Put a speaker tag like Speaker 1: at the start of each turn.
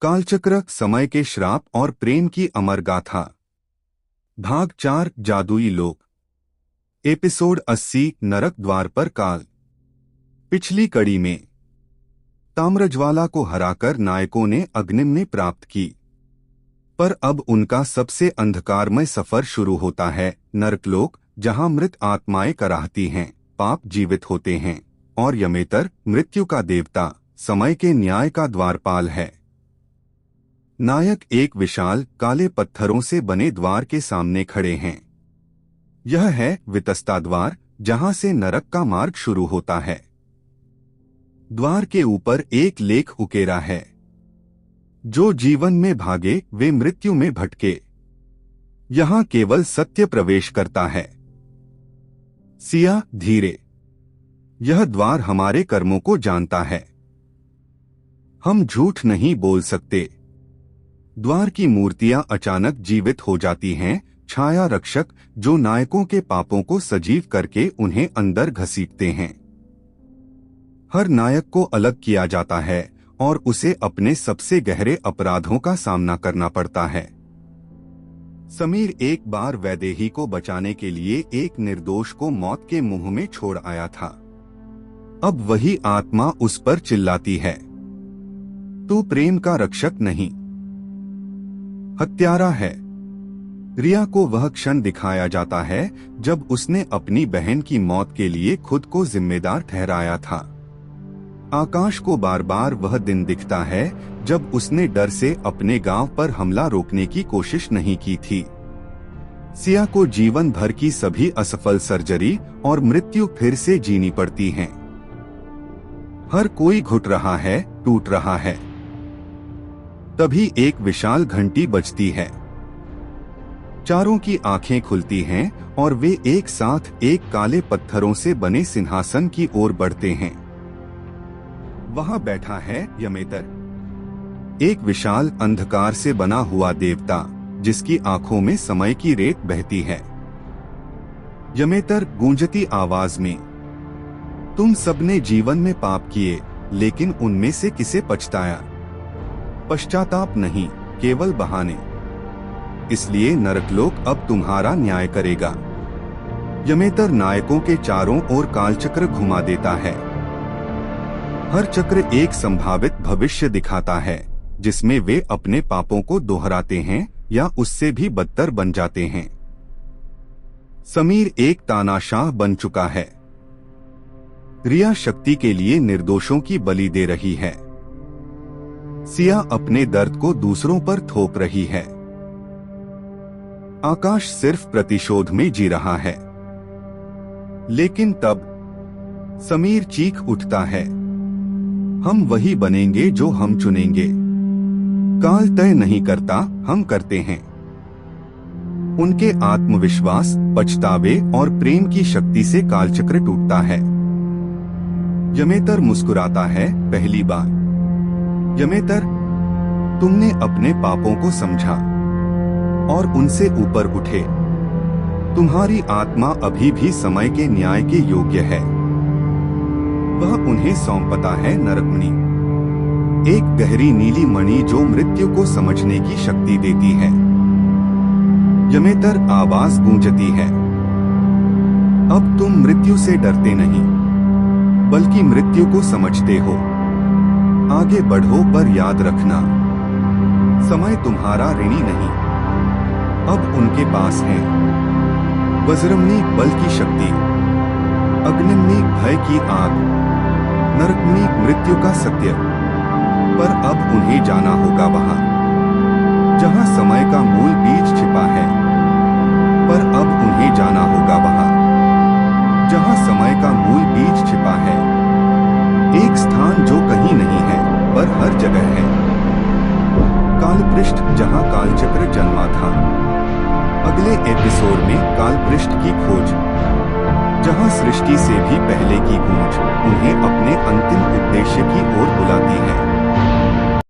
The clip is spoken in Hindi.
Speaker 1: कालचक्र, समय के श्राप और प्रेम की अमर गाथा। भाग 4, जादुई लोक। एपिसोड 80, नरक द्वार पर काल। पिछली कड़ी में ताम्रज्वाला को हराकर नायकों ने अग्निम प्राप्त की, पर अब उनका सबसे अंधकारमय सफर शुरू होता है। नरकलोक, जहां मृत आत्माएं कराहती हैं, पाप जीवित होते हैं और यमेतर, मृत्यु का देवता, समय के न्याय का द्वारपाल है। नायक एक विशाल काले पत्थरों से बने द्वार के सामने खड़े हैं। यह है वितस्ता द्वार, जहां से नरक का मार्ग शुरू होता है। द्वार के ऊपर एक लेख उकेरा है, जो जीवन में भागे वे मृत्यु में भटके, यहां केवल सत्य प्रवेश करता है। सिया धीरे, यह द्वार हमारे कर्मों को जानता है, हम झूठ नहीं बोल सकते। द्वार की मूर्तियां अचानक जीवित हो जाती हैं, छाया रक्षक जो नायकों के पापों को सजीव करके उन्हें अंदर घसीटते हैं। हर नायक को अलग किया जाता है और उसे अपने सबसे गहरे अपराधों का सामना करना पड़ता है। समीर एक बार वैदेही को बचाने के लिए एक निर्दोष को मौत के मुंह में छोड़ आया था। अब वही आत्मा उस पर चिल्लाती है, तू प्रेम का रक्षक नहीं, हत्यारा है। रिया को वह क्षण दिखाया जाता है जब उसने अपनी बहन की मौत के लिए खुद को जिम्मेदार ठहराया था। आकाश को बार बार वह दिन दिखता है जब उसने डर से अपने गांव पर हमला रोकने की कोशिश नहीं की थी। सिया को जीवन भर की सभी असफल सर्जरी और मृत्यु फिर से जीनी पड़ती हैं। हर कोई घुट रहा है, टूट रहा है। तभी एक विशाल घंटी बजती है। चारों की आंखें खुलती हैं और वे एक साथ एक काले पत्थरों से बने सिंहासन की ओर बढ़ते हैं। वहां बैठा है यमेतर, एक विशाल अंधकार से बना हुआ देवता, जिसकी आंखों में समय की रेत बहती है। यमेतर गूंजती आवाज में, तुम सबने जीवन में पाप किए, लेकिन उनमें से किसे पछताया? पश्चाताप नहीं, केवल बहाने। इसलिए नरकलोक अब तुम्हारा न्याय करेगा। यमेतर नायकों के चारों ओर कालचक्र घुमा देता है। हर चक्र एक संभावित भविष्य दिखाता है, जिसमें वे अपने पापों को दोहराते हैं या उससे भी बदतर बन जाते हैं। समीर एक तानाशाह बन चुका है। रिया शक्ति के लिए निर्दोषों की बलि दे रही है। सिया अपने दर्द को दूसरों पर थोप रही है। आकाश सिर्फ प्रतिशोध में जी रहा है। लेकिन तब समीर चीख उठता है, हम वही बनेंगे जो हम चुनेंगे। काल तय नहीं करता, हम करते हैं। उनके आत्मविश्वास, पछतावे और प्रेम की शक्ति से कालचक्र टूटता है। यमेतर मुस्कुराता है, पहली बार। यमेतर, तुमने अपने पापों को समझा और उनसे ऊपर उठे। तुम्हारी आत्मा अभी भी समय के न्याय के योग्य है। वह उन्हें सौंपता है नरकमणि, एक गहरी नीली मणि जो मृत्यु को समझने की शक्ति देती है। यमेतर आवाज गूंजती है, अब तुम मृत्यु से डरते नहीं, बल्कि मृत्यु को समझते हो। आगे बढ़ो, पर याद रखना, समय तुम्हारा ऋणी नहीं, अब उनके पास है। वज्रमणि बल की शक्ति, अग्निमणि भय की आग, नरकमणि मृत्यु का सत्य। पर अब उन्हें जाना होगा वहां, जहां समय का मूल बीज छिपा है। पर अब उन्हें जाना होगा वहां, जहां समय का मूल बीज छिपा है। एक स्थान जो कहीं नहीं है, पर हर जगह है। कालपृष्ठ, जहां कालचक्र जन्मा था। अगले एपिसोड में कालपृष्ठ की खोज, जहां सृष्टि से भी पहले की गूंज उन्हें अपने अंतिम उद्देश्य की ओर बुलाती है।